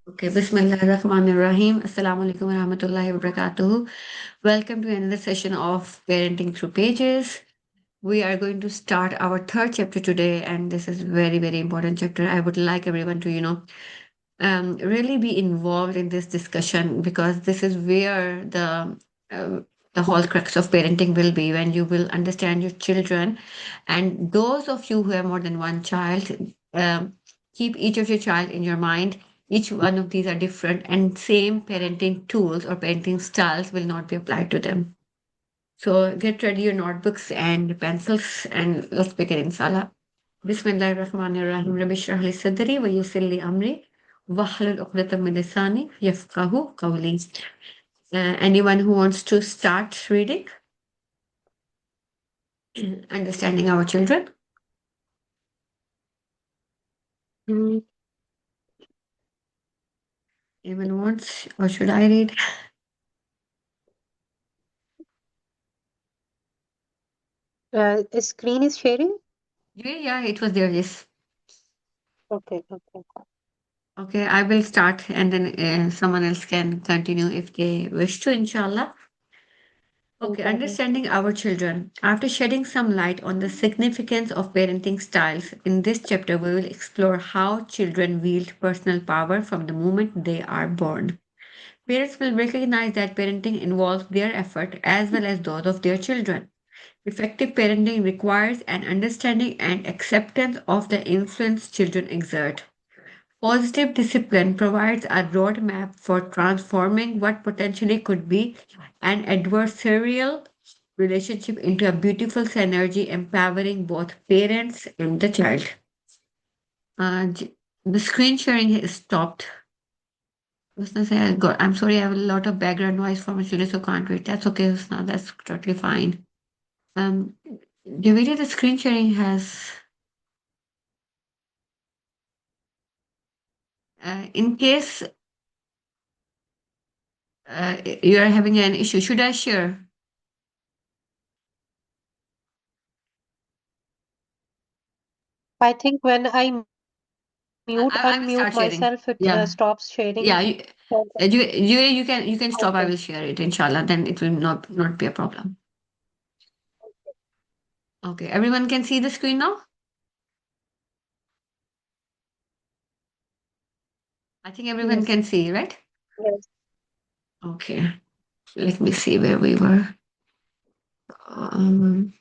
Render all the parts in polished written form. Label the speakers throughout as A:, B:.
A: Okay, Bismillahirrahmanirrahim. Assalamu alaikum wa rahmatullahi wa barakatuhu. Welcome to another session of Parenting Through Pages. We are going to start our third chapter today, and this is very, very important chapter. I would like everyone to, really be involved in this discussion because this is where uh, the whole crux of parenting will be when you will understand your children. And those of you who have more than one child, keep each of your child in your mind. Each one of these are different, and same parenting tools or parenting styles will not be applied to them. So get ready your notebooks and pencils, and let's begin, inshallah. Bismillahir Rahmanir Rahim. Rabbi shrah li sadri wa yassir li amri wahlul 'uqdatam min lisani yafqahu qawli. Anyone who wants to start reading, understanding our children? Hmm, anyone wants, or should I read?
B: Screen is sharing?
A: Yeah, yeah, it was there. Yes.
B: Okay, okay.
A: Okay, I will start, and then someone else can continue if they wish to, inshallah. Okay,
B: Inshallah.
A: understanding our children. After shedding some light on the significance of parenting styles, in this chapter we will explore how children wield personal power from the moment they are born. Parents will recognize that parenting involves their effort as well as those of their children. Effective parenting requires an understanding and acceptance of the influence children exert. Positive discipline provides a roadmap for transforming what potentially could be an adversarial relationship into a beautiful synergy empowering both parents and the child. The screen sharing has stopped. Husna say, I'm sorry, I have a lot of background noise from my children, so can't read. That's okay, Husna. That's totally fine. Um, the video the screen sharing has, in case you are having an issue, should I share?
B: I think when I
A: I will
B: unmute
A: start sharing.
B: myself, it
A: Yeah,
B: stops sharing.
A: yeah. You can stop. I
B: Okay.
A: will share it, inshallah. Then it will not be a problem. Okay, everyone can see the screen now. I think everyone
B: Yes.
A: can see, right?
B: Yes.
A: Okay. Let me see where we were. Um,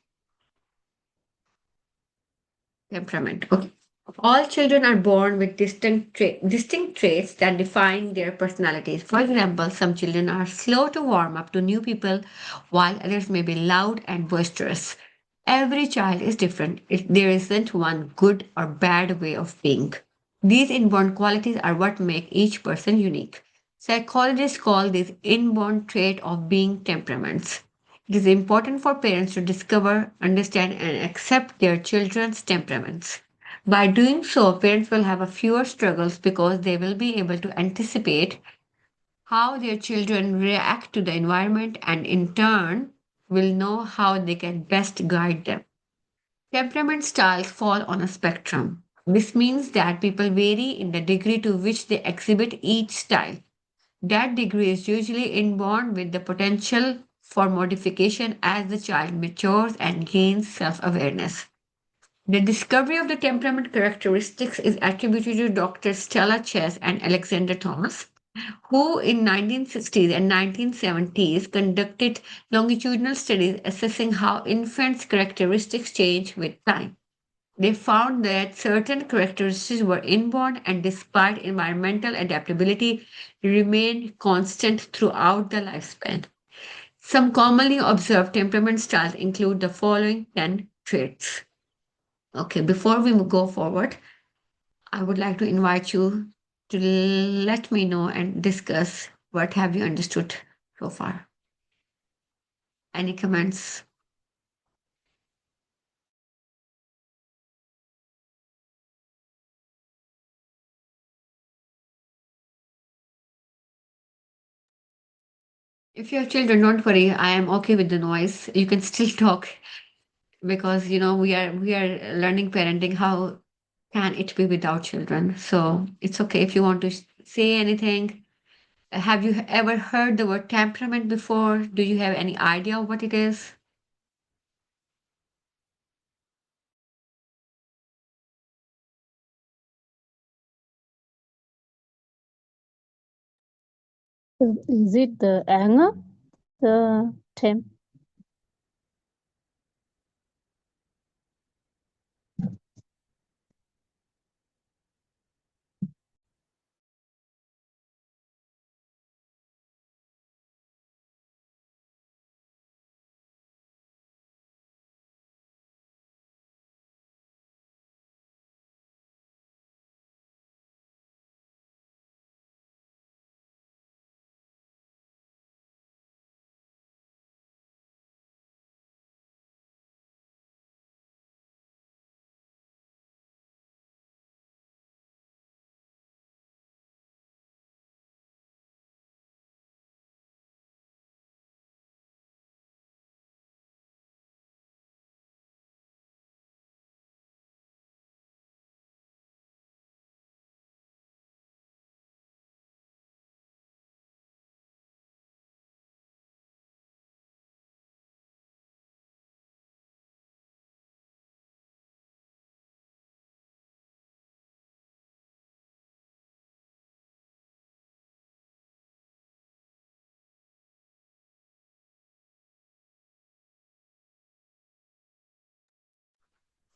A: Temperament. Okay. All children are born with distinct traits that define their personalities. For example, some children are slow to warm up to new people, while others may be loud and boisterous. Every child is different. There isn't one good or bad way of being. These inborn qualities are what make each person unique. Psychologists call this inborn trait of being temperaments. It is important for parents to discover, understand, and accept their children's temperaments. By doing so, parents will have a fewer struggles because they will be able to anticipate how their children react to the environment and in turn will know how they can best guide them. Temperament styles fall on a spectrum. This means that people vary in the degree to which they exhibit each style. That degree is usually inborn with the potential for modification as the child matures and gains self awareness. The discovery of the temperament characteristics is attributed to Dr. Stella Chess and Alexander Thomas, who in 1960s and 1970s conducted longitudinal studies assessing how infants' characteristics change with time. They found that certain characteristics were inborn and despite environmental adaptability remained constant throughout the lifespan. Some commonly observed temperament styles include the following 10 traits. Okay, before we go forward, I would like to invite you to let me know and discuss what have you understood so far. Any comments? If you have children, don't worry. I am okay with the noise. You can still talk because we are learning parenting. How can it be without children? So it's okay if you want to say anything? Have you ever heard the word temperament before? Do you have any idea of what it is?
C: Is it the anger? The temp?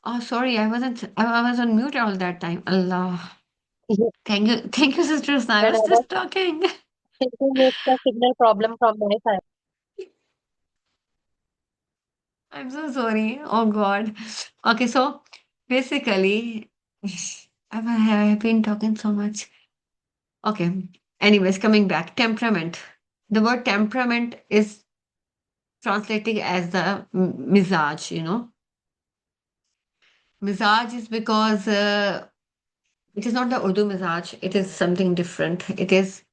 A: Oh, sorry, I was on mute all that time. Allah.
B: Yeah,
A: Thank you, sisters. I
B: and I
A: was
B: was
A: just talking.
B: thinking it's a signal problem from my side.
A: I'm so sorry. Oh God. Okay, so basically, have been talking so much. Okay. Anyways, coming back, temperament. The word temperament is translated as the mizaj, you know. Mizaj is because it is not the Urdu mizaj, it is something different. It is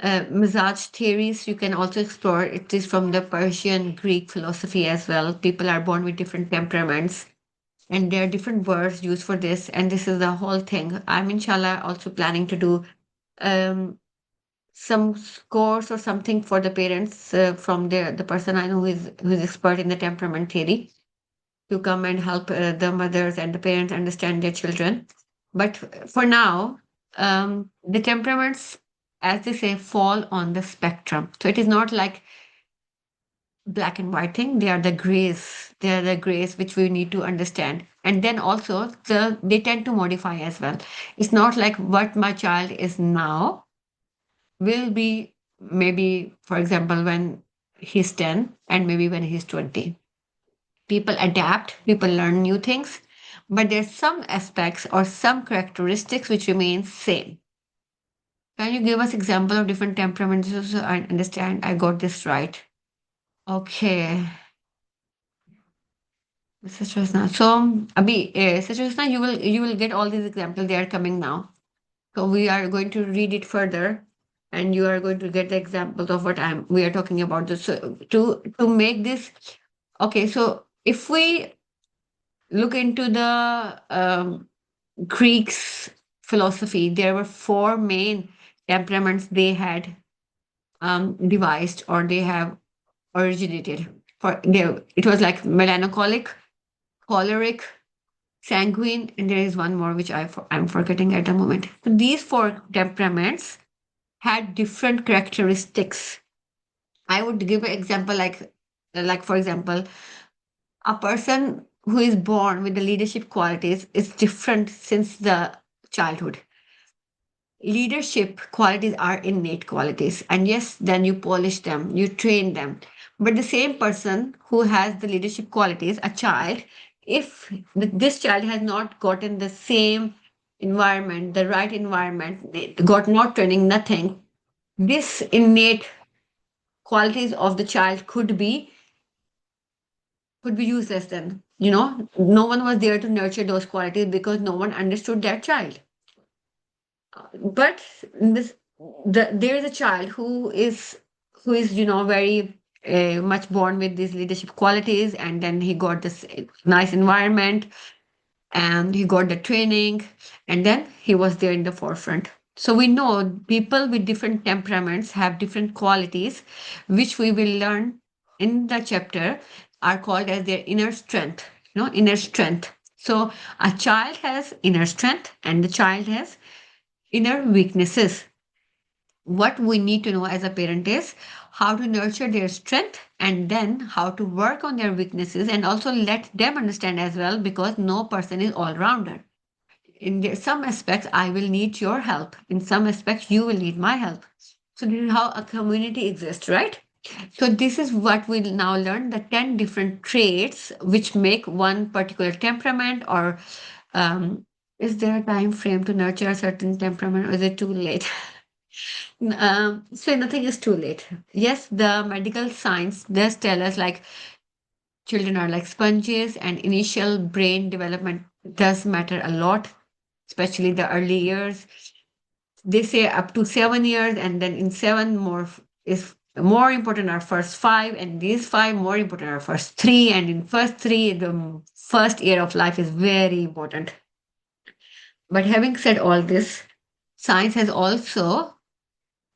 A: mizaj theories you can also explore. It is from the Persian, Greek philosophy as well. People are born with different temperaments, and there are different words used for this. And this is the whole thing. I'm inshallah also planning to do um, some course or something for the parents from the person I know who is expert in the temperament theory to come and help the mothers and the parents understand their children. But for now, the temperaments, as they say, fall on the spectrum. So it is not like black and white thing. They are the grays. They are the grays which we need to understand. And then also they tend to modify as well. It's not like what my child is now will be maybe, for example, when he's 10 and maybe when he's 20. People adapt, people learn new things, but there's some aspects or some characteristics which remain same. Can you give us example of different temperaments so I understand I got this right? Okay, Sister Husna. So, Abhi, Sister Husna, you will get all these examples. They are coming now. So we are going to read it further, and you are going to get the examples of what we are talking about. So to make this okay. So if we look into the Greeks' philosophy, there were four main temperaments they had devised or they have originated. It was like melancholic, choleric, sanguine, and there is one more which I'm forgetting at the moment. So these four temperaments had different characteristics. I would give an example like for example, a person who is born with the leadership qualities is different since the childhood. Leadership qualities are innate qualities, and yes, then you polish them, you train them. But the same person who has the leadership qualities, a child, if this child has not gotten the same environment, the right environment, they got not training, nothing, this innate qualities of the child could be useless then. No one was there to nurture those qualities because no one understood that child. But there is a child who is very much born with these leadership qualities, and then he got this nice environment and he got the training, and then he was there in the forefront. So we know people with different temperaments have different qualities, which we will learn in the chapter are called as their inner strength, inner strength. So a child has inner strength and the child has inner weaknesses. What we need to know as a parent is how to nurture their strength and then how to work on their weaknesses and also let them understand as well, because no person is all rounder. In some aspects I will need your help, in some aspects you will need my help. So this is how a community exists, right? So this is what we'll now learn, the 10 different traits which make one particular temperament, or is there a time frame to nurture a certain temperament, or is it too late? So nothing is too late. Yes, the medical science does tell us like children are like sponges and initial brain development does matter a lot, especially the early years. They say up to 7 years, and then in seven more is more important are first five, and these five more important are first three. And in first three, the first year of life is very important. But having said all this, science has also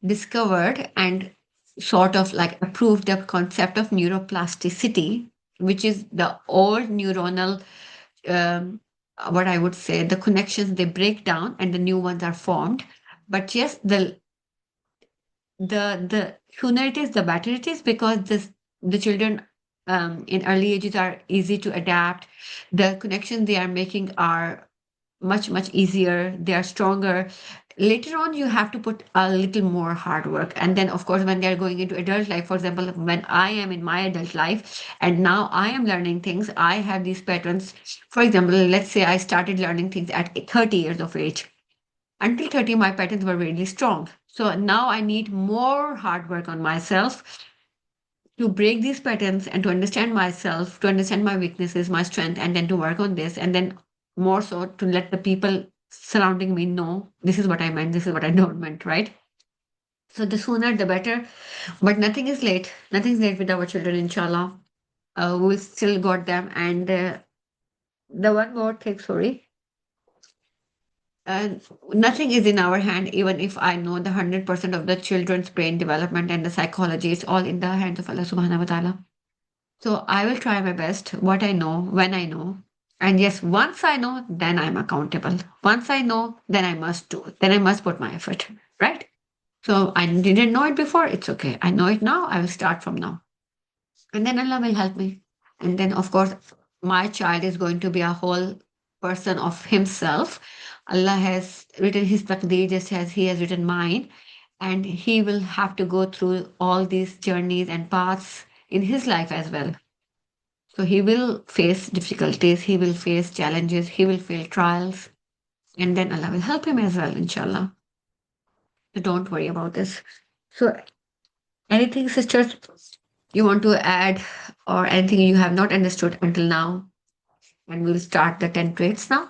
A: discovered and sort of like approved the concept of neuroplasticity, which is the old neuronal, um, what I would say, the connections they break down and the new ones are formed. But yes, the sooner it is, the better it is, because the children in early ages are easy to adapt. The connections they are making are much easier, they are stronger. Later on you have to put a little more hard work, and then of course when they're going into adult life, for example, when I am in my adult life and now I am learning things, I have these patterns. For example, let's say I started learning things at 30 years of age. Until 30 my patterns were really strong, so now I need more hard work on myself to break these patterns and to understand myself, to understand my weaknesses, my strength, and then to work on this. And then more so to let the people surrounding me know this is what I meant, this is what I don't meant, right? So the sooner the better. But nothing is late. Nothing's late with our children, inshallah. We still got them. And the one more thing, sorry. And nothing is in our hand, even if I know the 100% of the children's brain development and the psychology, it's all in the hands of Allah subhanahu wa ta'ala. So I will try my best, what I know, when I know. And yes, once I know, then I'm accountable. Once I know, then I must do it. Then I must put my effort, right? So I didn't know it before, it's okay. I know it now, I will start from now. And then Allah will help me. And then, of course, my child is going to be a whole person of himself. Allah has written his taqdeer just as he has written mine. And he will have to go through all these journeys and paths in his life as well. So he will face difficulties, he will face challenges, he will face trials, and then Allah will help him as well, inshallah. So don't worry about this. So, anything, sisters, you want to add, or anything you have not understood until now? And we'll start the 10 traits now.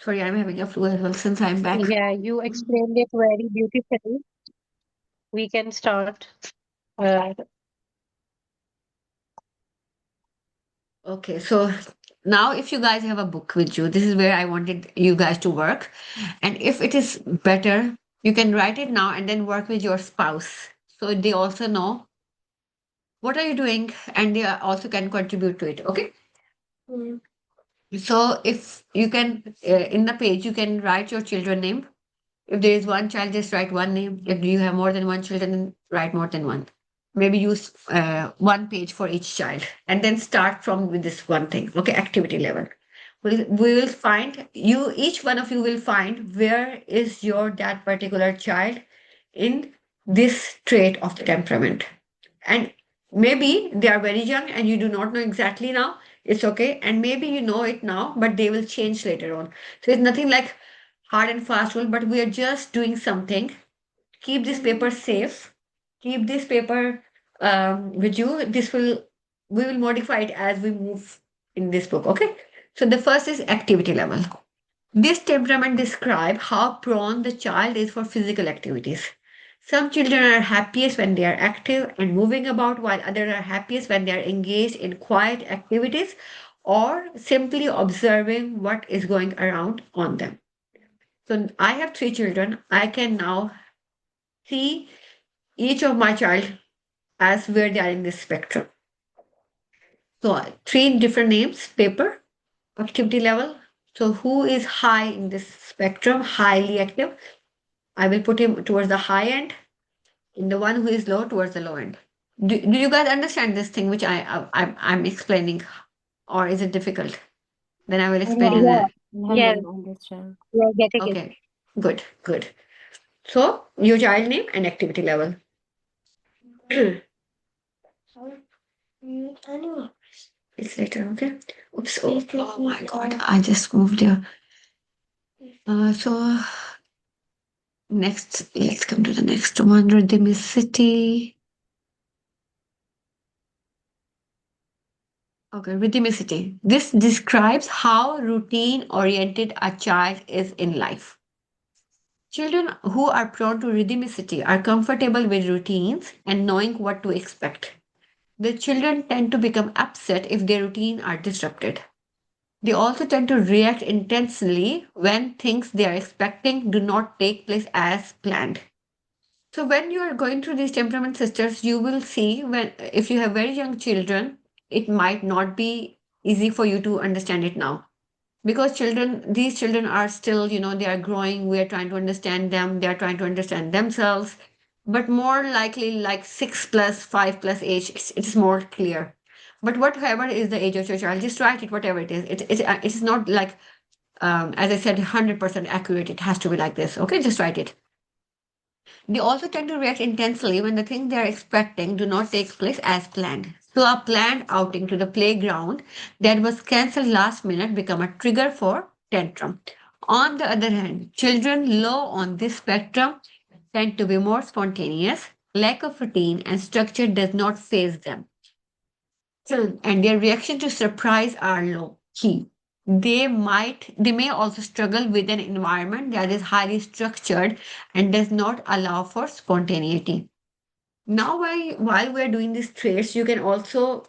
A: Sorry, I'm having a flu as well since I'm back.
B: Yeah, you explained it very beautifully. We can start. Uh,
A: Okay, so now if you guys have a book with you, this is where I wanted you guys to work. And if it is better, you can write it now and then work with your spouse. So they also know what are you doing and they also can contribute to it. Okay. Mm. So if you can, in the page, you can write your children name. If there is one child, just write one name. If you have more than one children, then write more than one. Maybe use one page for each child and then start from with this one thing. Okay, activity level. We will find you, each one of you will find where is your that particular child in this trait of the temperament. And maybe they are very young and you do not know exactly now. It's okay. And maybe you know it now, but they will change later on. So it's nothing like hard and fast rule, but we are just doing something. Keep this paper safe. Keep this paper with you. We will modify it as we move in this book. Okay. So the first is activity level. This temperament describes how prone the child is for physical activities. Some children are happiest when they are active and moving about, while others are happiest when they are engaged in quiet activities or simply observing what is going around on them. So I have three children. I can now see each of my child as where they are in this spectrum. So three different names: paper, activity level. So who is high in this spectrum, highly active? I will put him towards the high end, and the one who is low towards the low end. Do you guys understand this thing which I'm explaining, or is it difficult? Then I will explain in
D: Yeah,
B: Yeah,
A: a.
B: yes,
D: I understand.
B: we are getting it.
A: Okay, good, good. So your child name and activity level. It's later, okay? Oops. Oh my God, I just moved here. So next, let's come to the next one. Rhythmicity. Okay, rhythmicity. This describes how routine oriented a child is in life. Children who are prone to rhythmicity are comfortable with routines and knowing what to expect. The children tend to become upset if their routine are disrupted. They also tend to react intensely when things they are expecting do not take place as planned. So when you are going through these temperament sisters, you will see when if you have very young children, it might not be easy for you to understand it now. Because these children are still, they are growing, we are trying to understand them, they are trying to understand themselves. But more likely like 6 plus 5 plus age, it's more clear. But whatever is the age of your child, just write it whatever it is. It is not like, as I said, 100% accurate. It has to be like this. Okay, just write it. They also tend to react intensely when the things they are expecting do not take place as planned. So a planned outing to the playground that was cancelled last minute become a trigger for tantrum. On the other hand, children low on this spectrum tend to be more spontaneous. Lack of routine and structure does not phase them. And their reaction to surprise are low key. They may also struggle with an environment that is highly structured and does not allow for spontaneity. Now, while we're doing these traits, you can also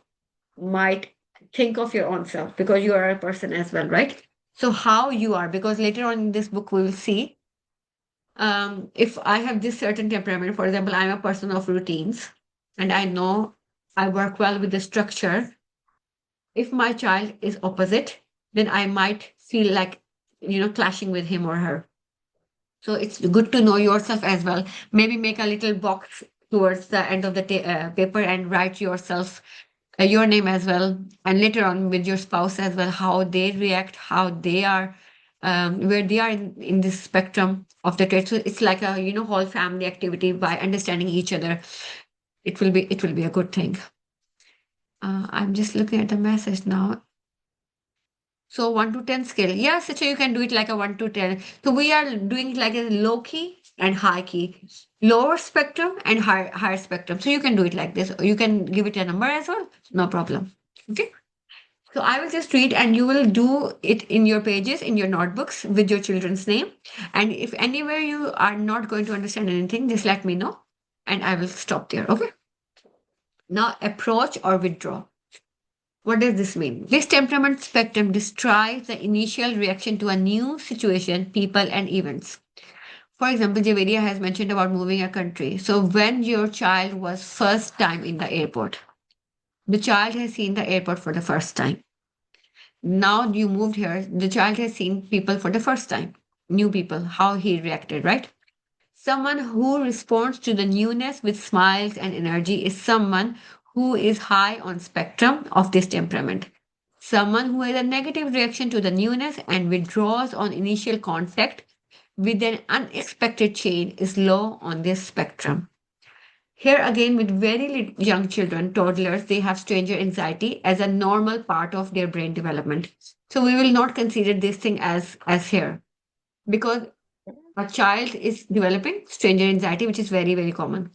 A: might think of your own self because you are a person as well, right? So how you are, because later on in this book we will see, if I have this certain temperament, for example, I'm a person of routines, and I know I work well with the structure. If my child is opposite, then I might feel like, clashing with him or her. So it's good to know yourself as well. Maybe make a little box towards the end of the paper and write yourself, your name as well, and later on with your spouse as well, how they react, how they are, where they are in this spectrum of the trait. So it's like a, whole family activity. By understanding each other, it will be a good thing. I'm just looking at the message now. So 1 to 10 scale. Yes, so you can do it like a 1 to 10. So we are doing it like a low key and high key, lower spectrum and higher spectrum. So you can do it like this. You can give it a number as well. No problem. Okay. So I will just read and you will do it in your pages, in your notebooks with your children's name. And if anywhere you are not going to understand anything, just let me know and I will stop there. Okay. Now approach or withdraw. What does this mean? This temperament spectrum describes the initial reaction to a new situation, people, and events. For example, Javeria has mentioned about moving a country. So when your child was first time in the airport, the child has seen the airport for the first time. Now you moved here, the child has seen people for the first time, new people, how he reacted, right? Someone who responds to the newness with smiles and energy is someone who is high on spectrum of this temperament. Someone who has a negative reaction to the newness and withdraws on initial contact with an unexpected change is low on this spectrum. Here again, with very young children, toddlers, they have stranger anxiety as a normal part of their brain development. So we will not consider this thing as here because a child is developing stranger anxiety, which is very, very common.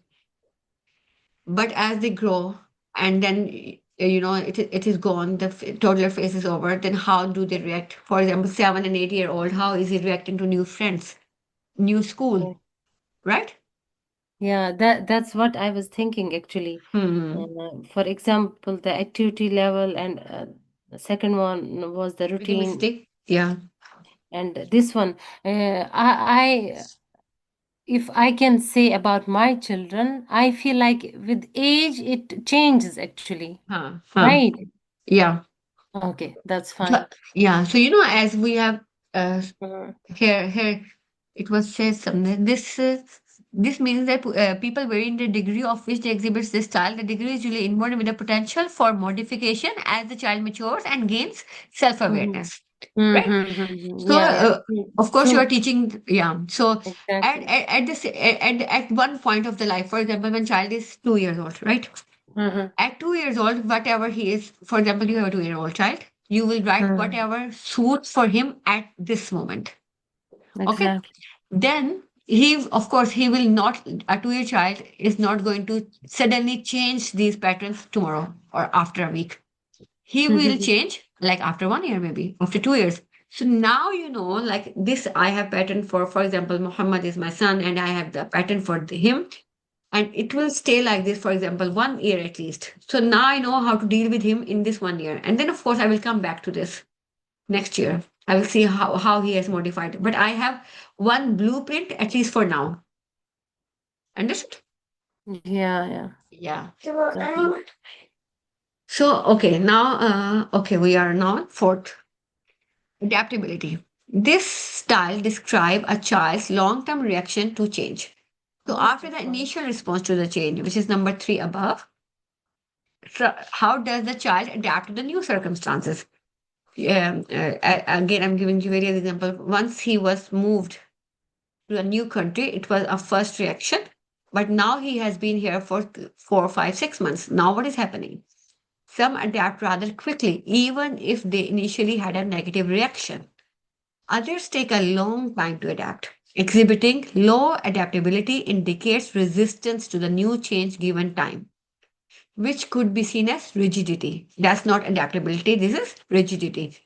A: But as they grow and then it is gone, the toddler phase is over, then how do they react? For example, 7 and 8 year old, how is he reacting to new friends, new school,
D: Yeah,
A: right?
D: yeah, that's what I was thinking actually.
A: Hmm.
D: For example, the activity level and The second one was the
A: Making
D: routine,
A: mistake. Yeah.
D: and this one, if I can say about my children, I feel like with age it changes actually,
A: Huh.
D: right?
A: Yeah.
D: Okay, that's
A: So,
D: fine.
A: yeah. So, as we have uh,
D: Mhm.
A: here, it was said something. This means that people vary in the degree of which they exhibit this style. The degree is usually inborn with the potential for modification as the child matures and gains
D: Mhm.
A: self-awareness. Right?
D: Mhm, mhm.
A: So,
D: Yeah, yeah. True.
A: of course, you are
D: True.
A: teaching. Yeah. So,
D: Exactly.
A: at this at one point of the life, for example, when child is 2 years old, right?
D: Mhm.
A: At 2 years old, whatever he is, for example, you have a 2-year-old child, you will write
D: Mhm.
A: whatever suits for him at this moment. Okay.
D: Exactly.
A: Then of course, he will not, a 2-year child is not going to suddenly change these patterns tomorrow or after a week. He will
D: Mhm.
A: change like after 1 year, maybe after 2 years. So now, like this, I have pattern for example, Muhammad is my son, and I have the pattern for him, and it will stay like this, for example, 1 year at least. So now I know how to deal with him in this 1 year, and then of course I will come back to this next year. I will see how he has modified, but I have one blueprint at least for now. Understood?
D: Yeah, yeah.
A: Yeah.
D: Exactly.
A: So okay, now we are now fourth, adaptability. This style describe a child's long-term reaction to change. So after the initial response to the change, which is number 3 above, how does the child adapt to the new circumstances? Again, I'm giving you various examples. Once he was moved to a new country, it was a first reaction, but now he has been here for 4, 5, 6 months. Now, what is happening? Some adapt rather quickly, even if they initially had a negative reaction. Others take a long time to adapt. Exhibiting low adaptability indicates resistance to the new change given time, which could be seen as rigidity. That's not adaptability, this is rigidity.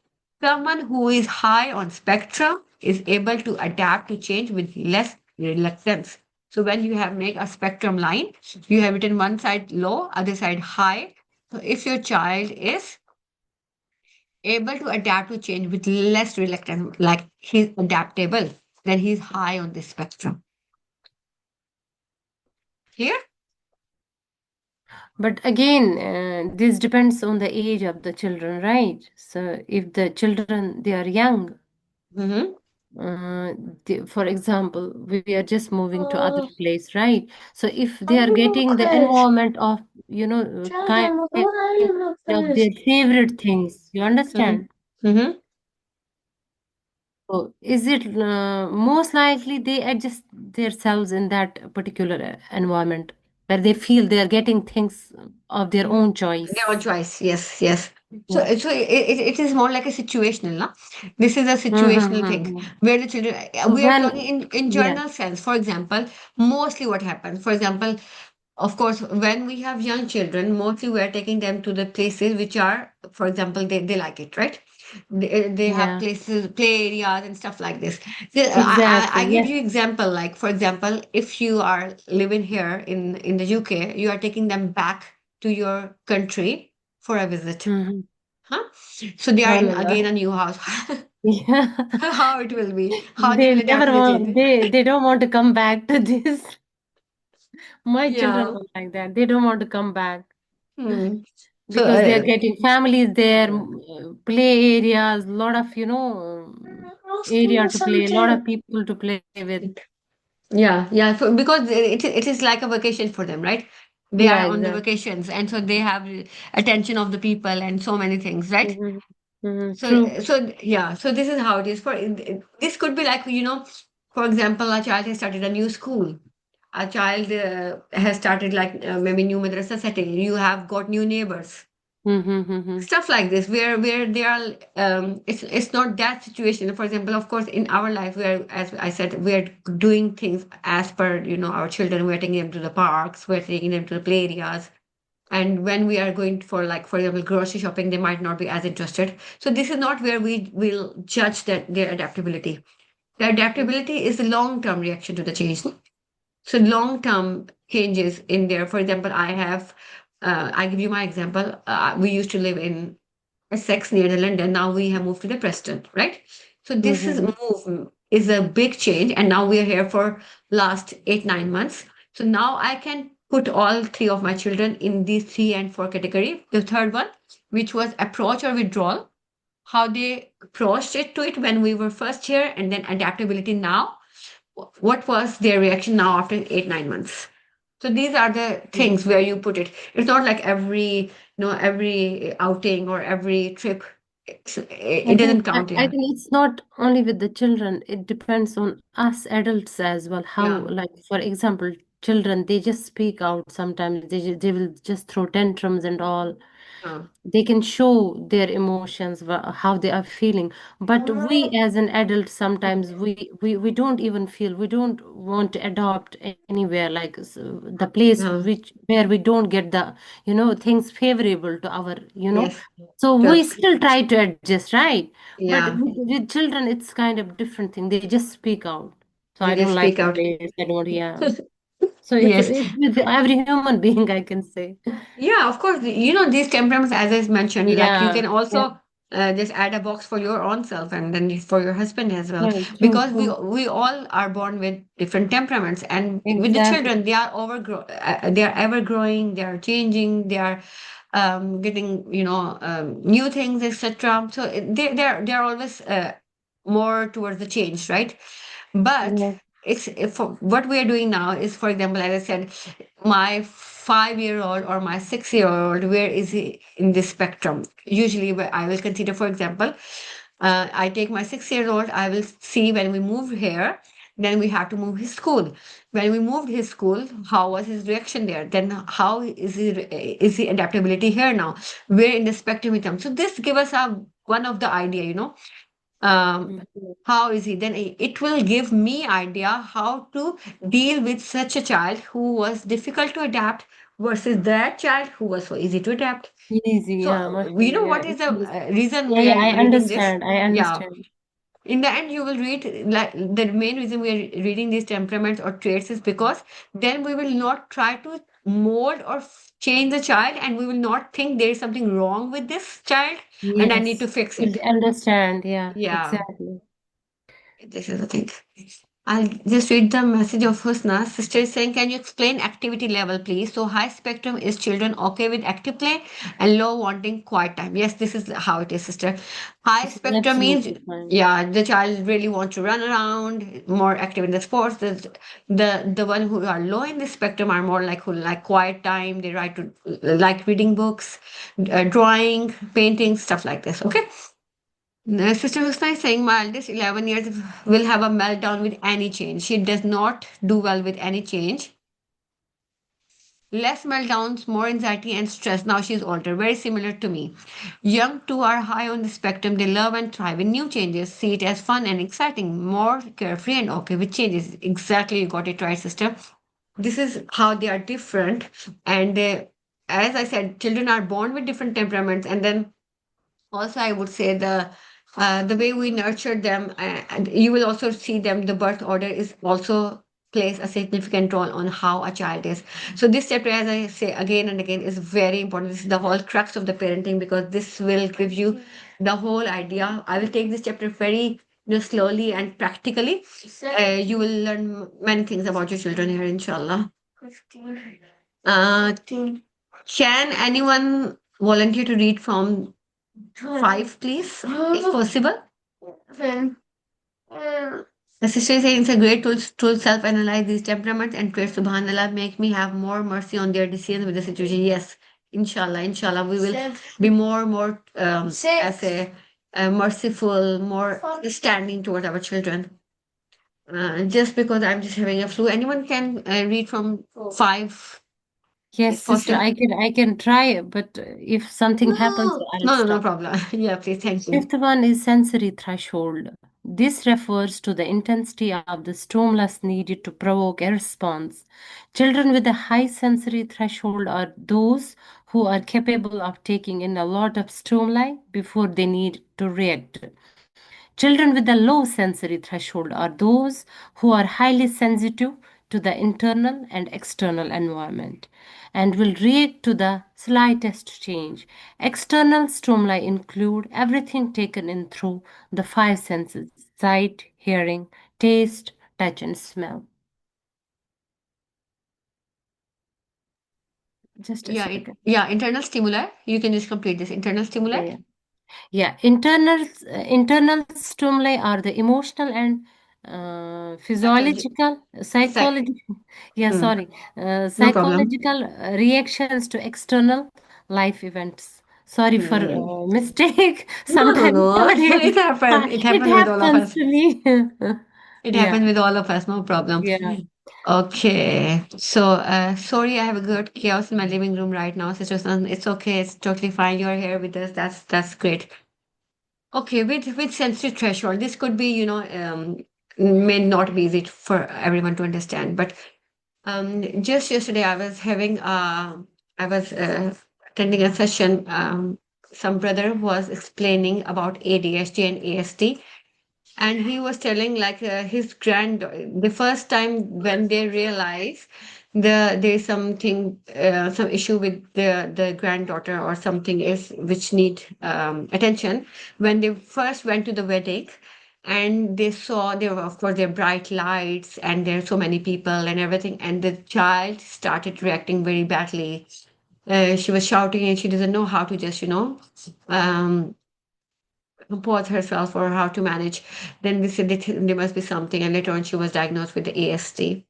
A: Someone who is high on spectrum is able to adapt to change with less reluctance. So when you have make a spectrum line, you have written one side low, other side high. So if your child is able to adapt to change with less reluctance, like he's adaptable, then he's high on this spectrum. Clear?
D: But again, this depends on the age of the children, right? So if the children they are young,
A: Mm-hmm.
D: uh, for example, we are just moving to other place, right? So if they are getting the environment of, kind of their favorite things, you understand?
A: Mm-hmm.
D: So is it most likely they adjust themselves in that particular environment where they feel they are getting things of their own
A: Their own
D: choice?
A: choice. Yes, yes. So,
D: Yeah.
A: it is more like a situational, no? This is a situational thing
D: Mm-hmm.
A: where the children,
D: So
A: we are talking in
D: yeah,
A: general sense. For example, mostly what happens, for example, of course, when we have young children, mostly we are taking them to the places which are, for example, they like it, right? They have
D: yeah,
A: places, play areas and stuff like this. I
D: exactly.
A: give
D: Yes.
A: you example, like, for example, if you are living here in the UK, you are taking them back to your country for a visit.
D: Mm-hmm.
A: Huh? So they are in again
D: Subhanallah.
A: a new house.
D: Yeah.
A: How it will be, how they
D: They
A: will adapt to
D: never
A: the
D: want,
A: change.
D: they don't want to come back to this. My children
A: Yeah.
D: are like that. They don't want to come back
A: Hmm. So,
D: because they are getting families there, play areas, lot of, area to play, a lot of people to play with.
A: yeah, yeah. So because it is like a vacation for them, right? They
D: Yeah,
A: are on the
D: exactly.
A: vacations, and so they have attention of the people and so many things, right?
D: Mm-hmm. Mm-hmm. True.
A: So yeah. So this is how it is. This could be like, for example, a child has started a new school. A child has started like maybe new madrasa setting. You have got new neighbors,
D: Mm-hmm. Mm-hmm.
A: stuff like this, where they are, it's not that situation. For example, of course, in our life, where, as I said, we are doing things as per, our children. We're taking them to the parks, we're taking them to the play areas, and when we are going for, like, for example, grocery shopping, they might not be as interested. So this is not where we will judge that their adaptability. The adaptability is the long term reaction to the change. So long term changes in there. For example, I give you my example. We used to live in Essex near the London. Now we have moved to the Preston, right? So this is
D: Mhm.
A: move is a big change, and now we are here for last 8 9 months. So now I can put all three of my children in these 3 and 4 category. The third one, which was approach or withdrawal, how they approached it to it when we were first here, and then adaptability now. What was their reaction now after 8 9 months? So these are the things
D: Mhm.
A: where you put it. It's not like every outing or every trip. It doesn't count
D: I
A: here.
D: think it's not only with the children, it depends on us adults as well. How,
A: Yeah.
D: like, for example, children, they just speak out sometimes. They will just throw tantrums and all.
A: Uh,
D: They can show their emotions, how they are feeling. But we as an adult, sometimes we don't even feel, we don't want to adopt anywhere, like the place
A: uh,
D: where we don't get the, things favorable to our,
A: yes.
D: so we
A: True.
D: still try to adjust, right? But
A: Yeah.
D: with children, it's kind of different thing. They just speak out. So I
A: They
D: don't
A: just
D: like
A: speak
D: the
A: out.
D: place. I don't, yeah. So
A: Yes.
D: it's with every human being, I can say.
A: Yeah, of course. These temperaments, as I mentioned, like you
D: Yeah,
A: can
D: yeah.
A: also just add a box for your own self and then for your husband as well.
D: Right, true,
A: Because we
D: true.
A: we all are born with different temperaments, and with the
D: Exactly.
A: children, they are ever growing, they are changing, they are getting new things, etc. So they're always more towards the change, right? But
D: Yeah.
A: it's for what we are doing now is, for example, as I said, my 5 year old or my 6 year old, where is he in this spectrum? Usually, I will consider, for example, I take my 6 year old, I will see when we moved here, then we have to move his school. When we moved his school, how was his reaction there? Then how is he adaptability here now? Where in the spectrum he comes? So this give us a one of the idea, um,
D: Mhm.
A: how is he then it will give me idea how to deal with such a child who was difficult to adapt versus that child who was so easy to adapt.
D: Easy,
A: So
D: yeah, mashallah, yeah.
A: what is the reason
D: Yeah,
A: we
D: yeah,
A: are
D: I
A: reading this?
D: understand. I
A: Yeah,
D: understand.
A: in the end you will read, like, the main reason we are reading these temperaments or traits is because then we will not try to mold or change the child, and we will not think there is something wrong with this child and I need to
D: Yes,
A: fix
D: will
A: it.
D: understand. Yeah,
A: Yeah.
D: exactly.
A: This is the thing. I'll just read the message of Husna. Sister is saying, can you explain activity level, please? So high spectrum is children okay with active play and low wanting quiet time. Yes, this is how it is, sister. High
D: This is
A: spectrum means,
D: absolutely fine.
A: yeah, the child really wants to run around, more active in the sports. The one who are low in the spectrum are more like who like quiet time. They like reading books, drawing, painting, stuff like this. Okay. Sister Husna is saying my eldest 11 years will have a meltdown with any change. She does not do well with any change. Less meltdowns, more anxiety and stress. Now she's older, very similar to me. Young too are high on the spectrum. They love and thrive in new changes, see it as fun and exciting, more carefree and okay with changes. Exactly, you got it right, sister. This is how they are different. And as I said, children are born with different temperaments, and then also I would say the way we nurture them, and you will also see them, the birth order is also plays a significant role on how a child is. So this chapter, as I say again and again, is very important. This is the whole crux of the parenting, because this will give you the whole idea. I will take this chapter very slowly and practically. You will learn many things about your children here, inshallah. uh, can anyone volunteer to read from 5, please, if possible? The sister is saying it's a great tool to self-analyze these temperaments and traits. Subhanallah, make me have more mercy on their decisions with the situation. Yes, inshallah, we will be more, as a merciful, more understanding towards our children. Just because I'm just having a flu, anyone can read from 5,
D: Yes,
A: if
D: sister,
A: possible.
D: I can try, but if something happens, I'll
A: No
D: stop.
A: problem. Yeah, please, thank you.
D: Fifth one is sensory threshold. This refers to the intensity of the stimulus needed to provoke a response. Children with a high sensory threshold are those who are capable of taking in a lot of stimuli before they need to react. Children with a low sensory threshold are those who are highly sensitive to the internal and external environment and will react to the slightest change. External stimuli include everything taken in through the five senses: sight, hearing, taste, touch, and smell. Just a second.
A: Internal stimuli. You can just complete this. Internal stimuli.
D: Yeah. Yeah, internal stimuli are the emotional and physiological,
A: Psych-
D: psychological, yeah,
A: Hmm.
D: sorry,
A: No problem.
D: psychological reactions to external life events. Sorry for
A: Hmm.
D: mistake.
A: No, no,
D: Sometimes
A: no.
D: sorry,
A: It happened. It
D: it
A: happened with all of
D: happens
A: us.
D: to me.
A: It
D: Yeah,
A: happened with all of us. No problem.
D: yeah.
A: Okay. So, sorry, I have a good chaos in my living room right now, situation. It's okay. It's totally fine. You're here with us. That's great. Okay, with sensory threshold, this could be, may not be easy for everyone to understand. But just yesterday, I was attending a session. Some brother was explaining about ADHD and ASD, and he was telling like his the first time when they realize there's something some issue with the granddaughter or something is which need attention, when they first went to the wedding and they saw there were of course there bright lights and there are so many people and everything, and the child started reacting very badly. She was shouting and she doesn't know how to just um, compose herself or how to manage. Then they said that there must be something, and later on she was diagnosed with the ASD.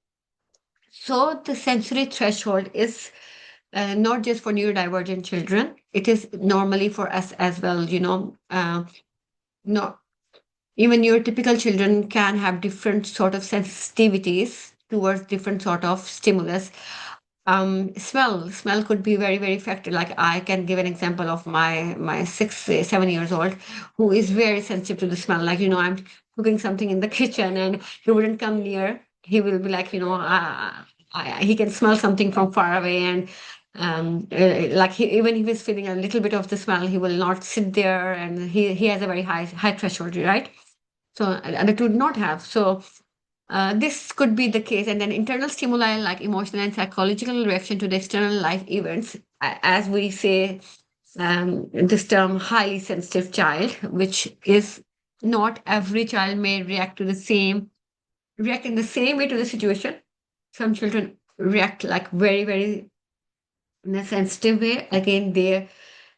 A: So the sensory threshold is not just for neurodivergent children; it is normally for us as well. No, even your typical children can have different sort of sensitivities towards different sort of stimulus. Smell could be very, very effective. Like I can give an example of my 7 years old who is very sensitive to the smell. Like, I'm cooking something in the kitchen and he wouldn't come near. He will be like, he can smell something from far away, and like even if he's feeling a little bit of the smell, he will not sit there, and he has a very high threshold, right? So others would not have. So this could be the case. And then internal stimuli like emotional and psychological reaction to the external life events, as we say, this term highly sensitive child, which is not every child may react in the same way to the situation. Some children react like very, very in a sensitive way. Again,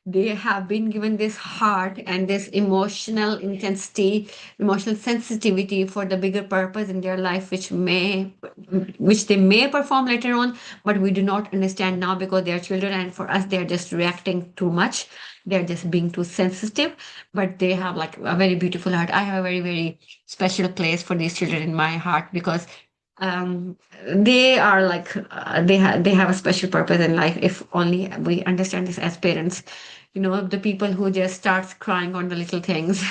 A: they have been given this heart and this emotional intensity, emotional sensitivity for the bigger purpose in their life, which they may perform later on, but we do not understand now because they are children, and for us, they are just reacting too much. They're just being too sensitive, but they have like a very beautiful heart. I have a very, very special place for these children in my heart because they are like they have a special purpose in life if only we understand this as parents, the people who just starts crying on the little things.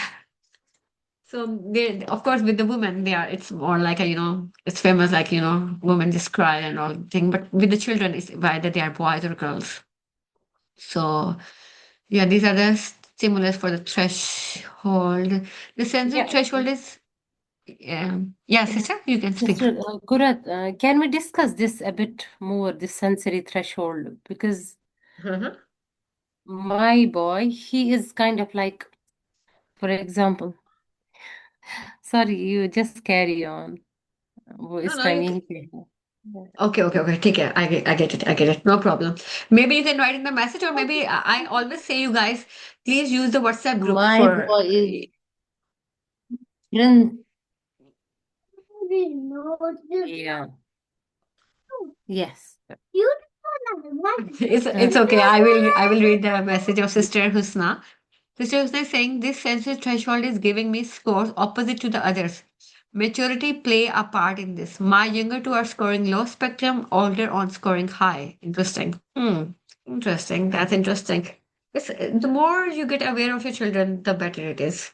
A: So they, of course, with the women, it's more like it's famous, like, women just cry and all thing. But with the children, it's whether they are boys or girls. So yeah, these are the stimulus for the threshold. The sensory
D: Yeah,
A: threshold is, yeah, sister, you can speak.
D: Sister Kurat, can we discuss this a bit more, this sensory threshold? Because
A: Uh-huh.
D: my boy, he is kind of like, for example, sorry, you just carry on. वो
A: No,
D: इस
A: no,
D: time यहीं पे है. Yeah.
A: okay. Take care. I get it. No problem. Maybe you can write in the message, or maybe I always say, you guys, please use the WhatsApp group
D: My
A: for.
D: boy is Prince. Yeah. Yes.
A: It's okay. I will read the message of Sister Husna. Sister Husna is saying this sensory threshold is giving me scores opposite to the others. Maturity play a part in this. My younger two are scoring low spectrum, older on scoring high. Interesting. Interesting. That's interesting. The more you get aware of your children, the better it is.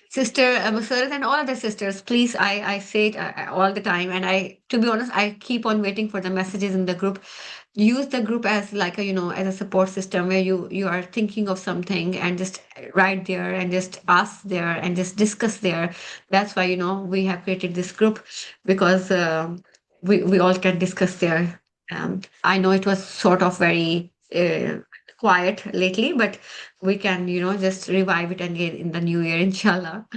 A: Sister Masarat and all other sisters, please, I say it all the time, and to be honest, I keep on waiting for the messages in the group. Use the group as like as a support system where you are thinking of something and just write there and just ask there and just discuss there. That's why we have created this group, because we all can discuss there. I know it was sort of very quiet lately, but we can, just revive it again in the new year, inshallah.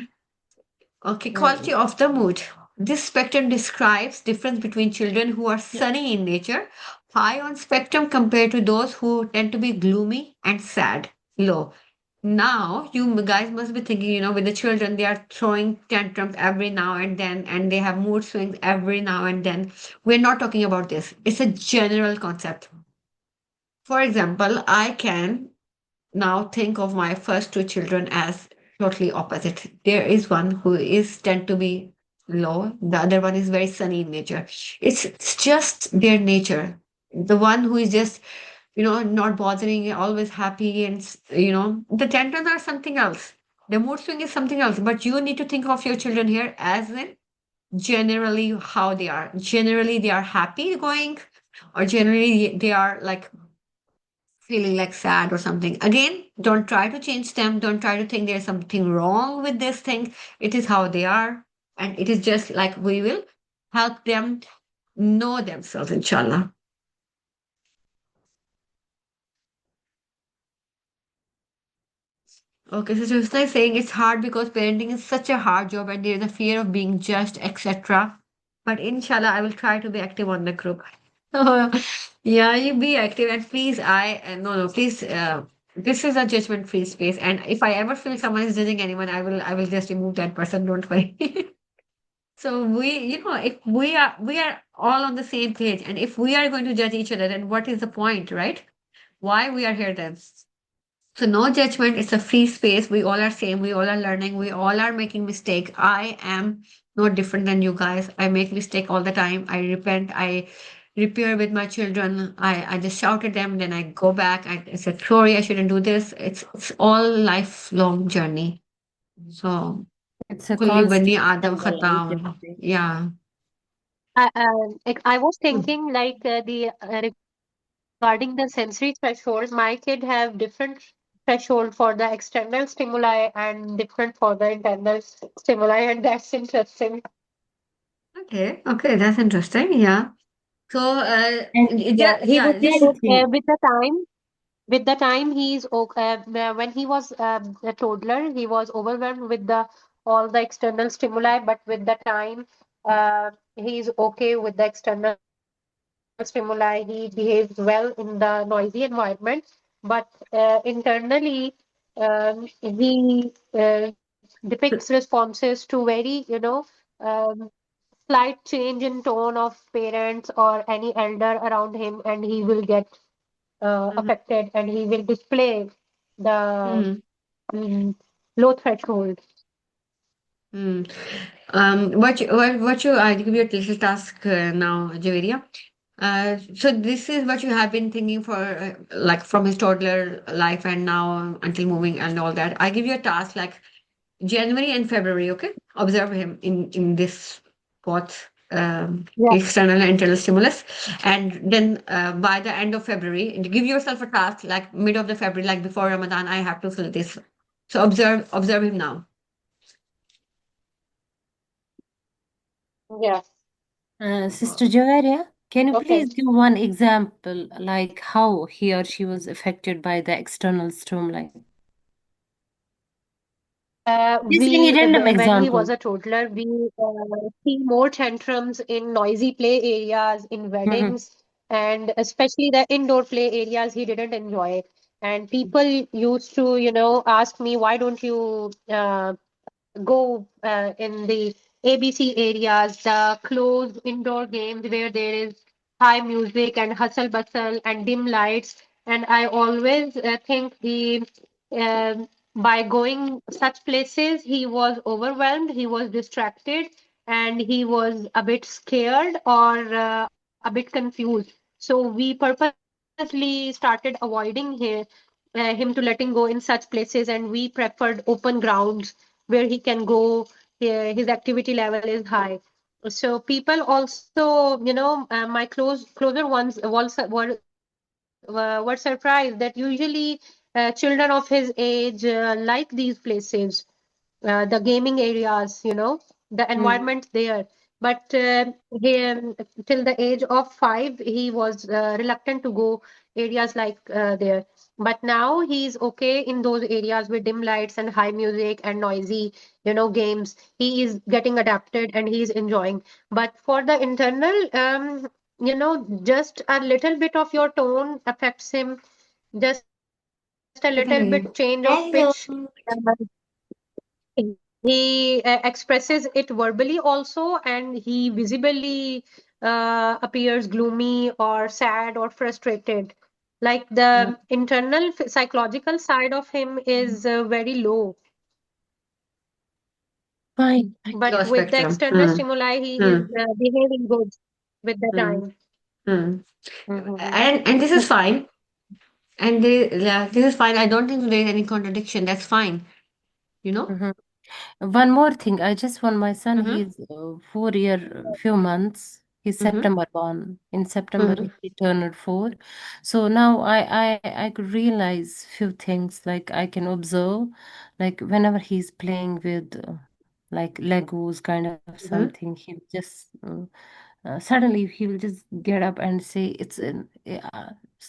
A: Okay, quality
D: Mm.
A: of the mood. This spectrum describes difference between children who are sunny in nature, high on spectrum compared to those who tend to be gloomy and sad, low. Now, you guys must be thinking, with the children, they are throwing tantrums every now and then, and they have mood swings every now and then. We're not talking about this. It's a general concept. For example, I can now think of my first two children as totally opposite. There is one who is tend to be low, the other one is very sunny in nature. It's just their nature. The one who is just, not bothering, always happy, and the tantrums are something else. The mood swing is something else. But you need to think of your children here as in generally how they are. Generally, they are happy going, or generally they are like feeling like sad or something. Again, don't try to change them. Don't try to think there's something wrong with this thing. It is how they are. And it is just like we will help them know themselves, inshallah. Okay, so just like saying it's hard because parenting is such a hard job and there's a fear of being judged, etc. But inshallah, I will try to be active on the group. Yeah, you be active and please, no, no, please. This is a judgment-free space, and if I ever feel someone is judging anyone, I will just remove that person. Don't worry. So if we are all on the same page, and if we are going to judge each other, then what is the point, right? Why we are here then? So no judgment. It's a free space. We all are same. We all are learning. We all are making mistake. I am no different than you guys. I make mistake all the time. I repent. I repair with my children. I just shout at them. Then I go back. I said sorry. I shouldn't do this. It's all lifelong journey. So
D: It's a
A: kulli bani
D: constant
A: Adam
D: struggle, I can
A: khatam.
D: say.
A: Yeah.
B: I was
A: Mm.
B: thinking like the regarding the sensory threshold, my kid have different threshold for the external stimuli and different for the internal stimuli, and that's interesting.
A: Okay. Okay. That's interesting. Yeah. So
D: And
B: Yeah, he
A: yeah.
B: would be
A: Just
D: same thing.
B: with the time. With the time, he's when he was a toddler, he was overwhelmed with the all the external stimuli. But with the time, he's okay with the external stimuli. He behaves well in the noisy environment. But internally, he depicts responses to very, um, slight change in tone of parents or any elder around him, and he will get
A: Mhm.
B: affected and he will display the
A: Mhm.
B: mm, low threshold.
A: Mm. I'll give you a little task now, Javeria. So this is what you have been thinking for, like from his toddler life and now until moving and all that. I give you a task like January and February. Okay, observe him in this both
B: Yeah,
A: external and internal stimulus, and then by the end of February, give yourself a task like mid of the February, like before Ramadan. I have to fill this. So observe him now.
B: yeah.
A: Uh,
D: Sister Jovaria, can you
B: Okay.
D: please give one example, like how he or she was affected by the external stimuli? Just any random
B: When he was
D: example.
B: a toddler, we see more tantrums in noisy play areas, in
D: Mm-hmm.
B: weddings, and especially the indoor play areas he didn't enjoy. And people used to, ask me, why don't you go in the ABC areas, the closed indoor games where there is high music and hustle bustle and dim lights. And I always think by going such places, he was overwhelmed, he was distracted, and he was a bit scared or a bit confused. So we purposely started avoiding him to letting go in such places, and we preferred open grounds where he can go. His activity level is high. So people also, my closer ones were surprised that usually children of his age like these places, the gaming areas, the environment there. But till the age of 5, he was reluctant to go areas like there. But now he's okay in those areas with dim lights and high music and noisy, games. He is getting adapted and he's enjoying. But for the internal, just a little bit of your tone affects him. Just a little bit change of pitch.
A: Hello.
B: He expresses it verbally also, and he visibly appears gloomy or sad or frustrated. Like the internal psychological side of him is very low,
D: Fine.
B: but
A: Low
B: with the
A: spectrum.
B: external stimuli, he is
A: Hmm.
B: behaving good with the
A: Hmm.
B: time.
A: Hmm.
B: Mhm.
A: And this is fine. And yeah, this is fine. I don't think there is any contradiction. That's fine. You know?
D: Mhm. One more thing, I just want my son,
A: Mm-hmm.
D: he's 4 year, few months. He's
A: Mm-hmm.
D: September born. In September
A: Mm-hmm.
D: he turned 4. So now I could realize few things, like I can observe, like whenever he's playing with like Legos kind of
A: Mm-hmm.
D: something, he'll just suddenly he will just get up and say it's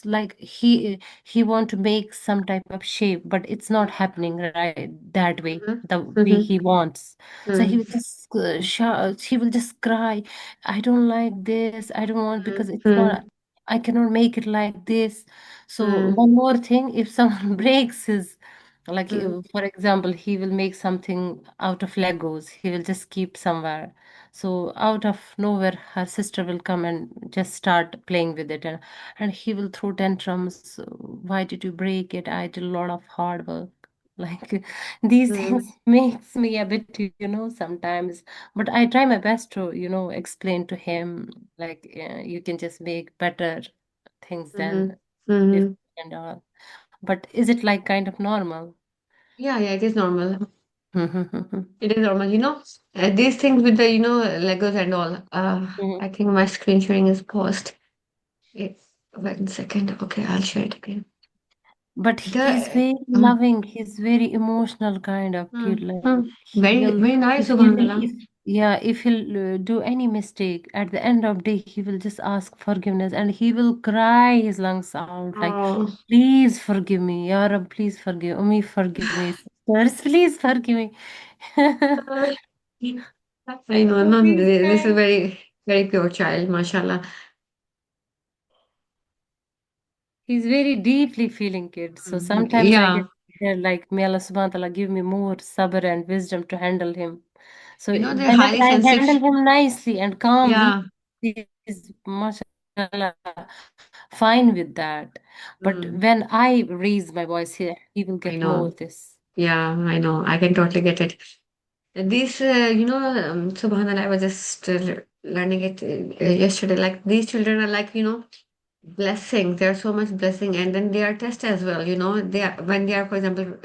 D: like he want to make some type of shape, but it's not happening right that way, the way he
A: Mm-hmm.
D: wants. So he will
A: Mm-hmm.
D: just shout, he will just cry, I don't like this, I don't want, because it's
A: Mm-hmm.
D: not, I cannot make it like this. So
A: Mm-hmm.
D: one more thing, if someone breaks his, like
A: Mm-hmm.
D: for example, he will make something out of Legos, he will just keep somewhere. So out of nowhere, her sister will come and just start playing with it, and he will throw tantrums. Why did you break it? I did a lot of hard work. Like these things makes me a bit, sometimes. But I try my best to, explain to him, like you can just make better things
A: Mm-hmm.
D: than before
A: Mm-hmm.
D: and all. But is it like kind of normal?
A: Yeah, yeah, it is normal. It is normal. These things with the, Legos and all. I think my screen sharing is paused. It, wait a second. Okay, I'll share it again.
D: But he's
A: The
D: very loving, he's very emotional kind of kid. Like he
A: very,
D: will,
A: very nice,
D: if he will,
A: Subhanallah.
D: if yeah, if he'll do any mistake, at the end of day, he will just ask forgiveness and he will cry his lungs out, like,
A: Oh.
D: please forgive me, Ya Rab, please forgive me, forgive me, sisters, please forgive me.
A: I know,
D: So
A: no,
D: these
A: this is
D: things.
A: very, very pure child, mashallah.
D: He's very deeply feeling it. So sometimes I
A: Yeah,
D: get scared, like, may Allah subhanahu wa ta'ala give me more sabr and wisdom to handle him. So
A: they're
D: whenever
A: highly
D: I
A: sensitive.
D: handle him nicely and calmly,
A: Yeah.
D: he's mashallah fine with that. But
A: Mm,
D: when I raise my voice here, he will
A: I
D: get more
A: know.
D: this.
A: Yeah, I know. I can totally get it. These, subhanallah, I was just learning it yesterday. Like these children are like, blessing. There's so much blessing, and then they are test as well. They are when they are, for example,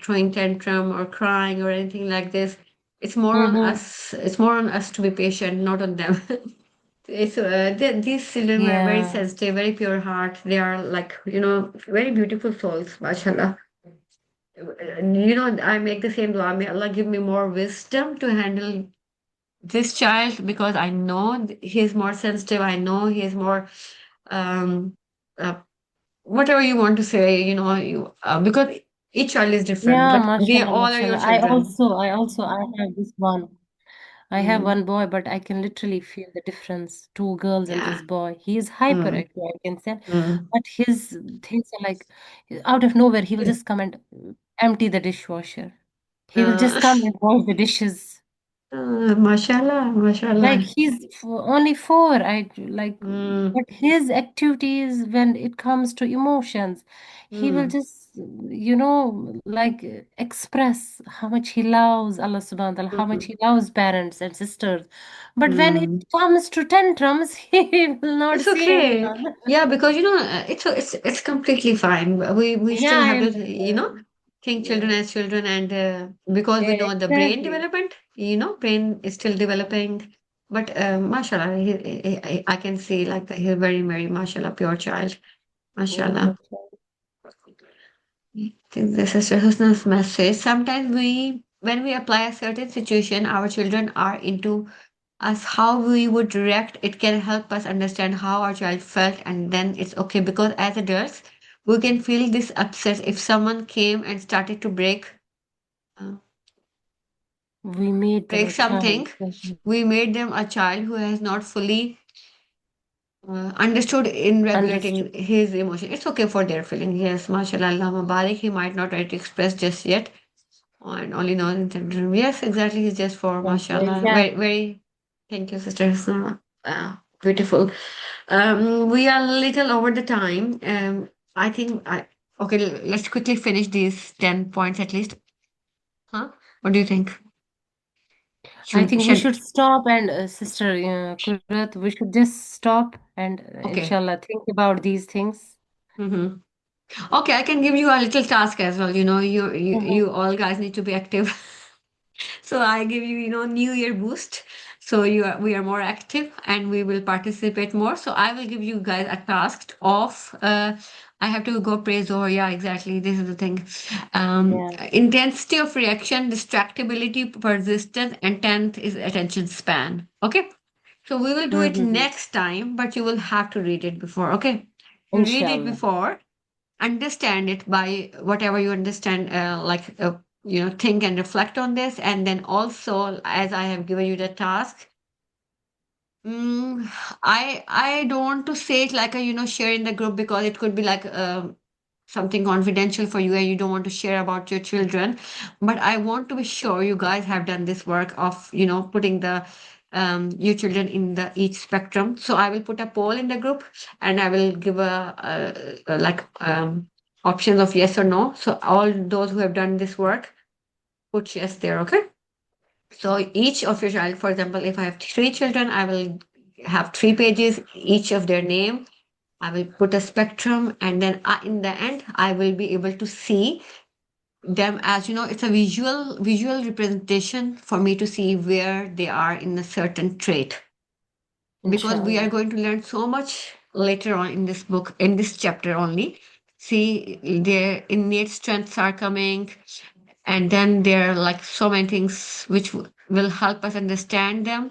A: throwing tantrum or crying or anything like this. It's more on
D: Mm-hmm.
A: us. It's more on us to be patient, not on them. These children are very
D: Yeah.
A: sensitive, very pure heart. They are like, very beautiful souls, mashallah. I make the same dua. May Allah give me more wisdom to handle this child because I know he is more sensitive. I know he is more, um, uh, whatever you want to say, because each child is different,
D: Yeah,
A: but they
D: mashallah,
A: all are your
D: mashallah.
A: children.
D: I have this one. I have
A: Mm,
D: one boy, but I can literally feel the difference. Two girls and
A: yeah.
D: this boy. He is
A: Mm,
D: hyperactive, I can say.
A: mm.
D: But his things are like out of nowhere, he will just come and empty the dishwasher. He will just
A: Uh,
D: come and wash the dishes.
A: mashallah, mashallah.
D: Like he's only 4. I like,
A: Mm,
D: but his activities when it comes to emotions, he will
A: mm,
D: just, like express how much he loves Allah subhanahu wa ta'ala, how much
A: mm,
D: he loves parents and sisters. But when it
A: mm.
D: comes to tantrums, he will not
A: It's
D: see
A: okay.
D: anyone.
A: Yeah, because it's completely fine. We
D: Yeah,
A: still
D: I
A: have to
D: understand.
A: think children
D: Yeah,
A: as children, and because we know the brain
D: exactly.
A: development, brain is still developing. But mashallah, I can see like that he's very very mashallah pure child,
D: Yeah,
A: mashallah.
D: mashallah.
A: I think this is Husna's message. Sometimes when we apply a certain situation, our children are into us how we would react. It can help us understand how our child felt, and then it's okay because as adults, we can feel this upset if someone came and started to uh,
D: We made them
A: break
D: a child.
A: something. We made them a child who has not fully understood in regulating
D: Understood.
A: his emotion. It's okay for their feeling. Yes, mashallah, Allah Mubarak. He might not ready to express just yet and only knows in children. Yes, exactly. It's just for mashallah.
D: Yeah.
A: Very, very. Thank you, sister Hasna. Beautiful. We are a little over the time. I think okay. Let's quickly finish these 10 points at least. Huh? What do you think?
D: I
A: Should
D: think we
A: should
D: should stop and Sister Kurat, we should just stop and
A: okay.
D: inshallah think about these things.
A: Mm-hmm. Okay, I can give you a little task as well. You know,
D: Mhm.
A: you all guys need to be active. So I give you, New Year boost. So we are more active and we will participate more. So I will give you guys a task of I have to go pray Zohar. Yeah, exactly. This is the thing.
D: Yeah.
A: Intensity of reaction, distractibility, persistence, and 10th is attention span. Okay. So we will do it
D: Mm-hmm.
A: next time, but you will have to read it before. Okay. You read it
D: Inshallah.
A: before, understand it by whatever you understand, think and reflect on this, and then also as I have given you the task. I don't want to say it like a share in the group because it could be like something confidential for you and you don't want to share about your children. But I want to be sure you guys have done this work of putting the your children in the each spectrum. So I will put a poll in the group and I will give a like options of yes or no. So all those who have done this work, put yes there. Okay. So each of your child, for example, if I have three children, I will have 3 pages, each of their name. I will put a spectrum, and then in the end, I will be able to see them as it's a visual representation for me to see where they are in a certain trait. Because we are
D: Inshallah.
A: going to learn so much later on in this book, in this chapter only. See, their innate strengths are coming, and then there are like so many things which will help us understand them,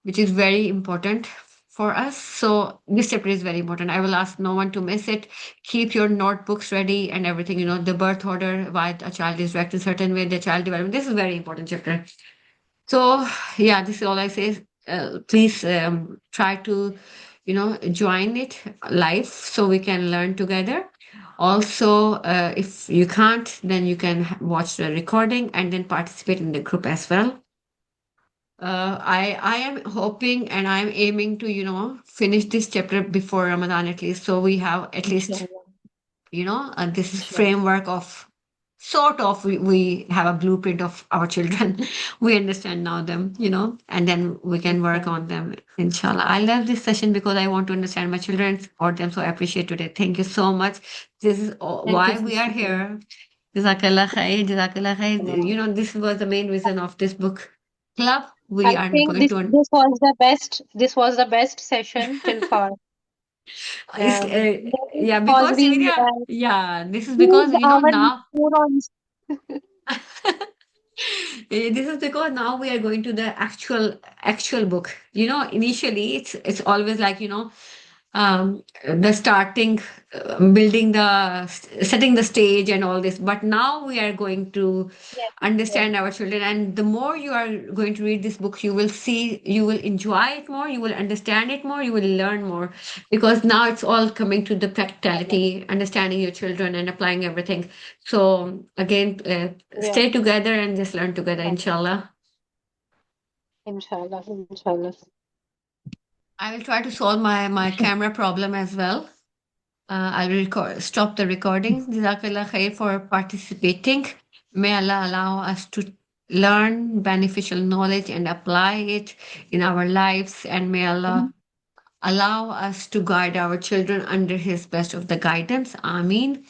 A: which is very important for us. So this chapter is very important. I will ask no one to miss it. Keep your notebooks ready and everything. The birth order, why a child is reacting certain way, the child development. This is very important chapter. So yeah, this is all I say. Please try to, join it live so we can learn together. Also, if you can't, then you can watch the recording and then participate in the group as well. I am hoping and I'm aiming to finish this chapter before Ramadan at least, so we have at least
D: Inshallah.
A: this
D: Inshallah.
A: framework of sort of we have a blueprint of our children. We understand now them, and then we can work
D: Inshallah.
A: on them. Inshallah, I love this session because I want to understand my children and support them. So I appreciate today. Thank you so much. This is
D: Thank you,
A: why we are
D: Sister Kurat.
A: here. Jazakallah khair, Jazakallah khair. This was the main reason of this book club.
B: I
A: We are
B: think
A: going
B: this
A: to.
B: this was the best. This was the best session till far.
A: It's,
B: Maybe
A: yeah,
B: because
A: because
B: we
A: yeah, this is because
B: used our
A: now.
B: neurons.
A: This is because now we are going to the actual book. Initially it's always like the starting, building the setting the stage and all this. But now we are going to
B: Yes, yes,
A: understand our children, and the more you are going to read this book, you will see, you will enjoy it more, you will understand it more, you will learn more, because now it's all coming to the
B: inshallah.
A: practicality, understanding your children and applying everything. So again,
B: Yeah,
A: stay together and just learn together, inshallah.
B: inshallah, inshallah.
A: I will try to solve my camera problem as well. I will stop the recording. Jazakallah khair for participating. May Allah allow us to learn beneficial knowledge and apply it in our lives. And may Allah allow us to guide our children under His best of the guidance. Ameen.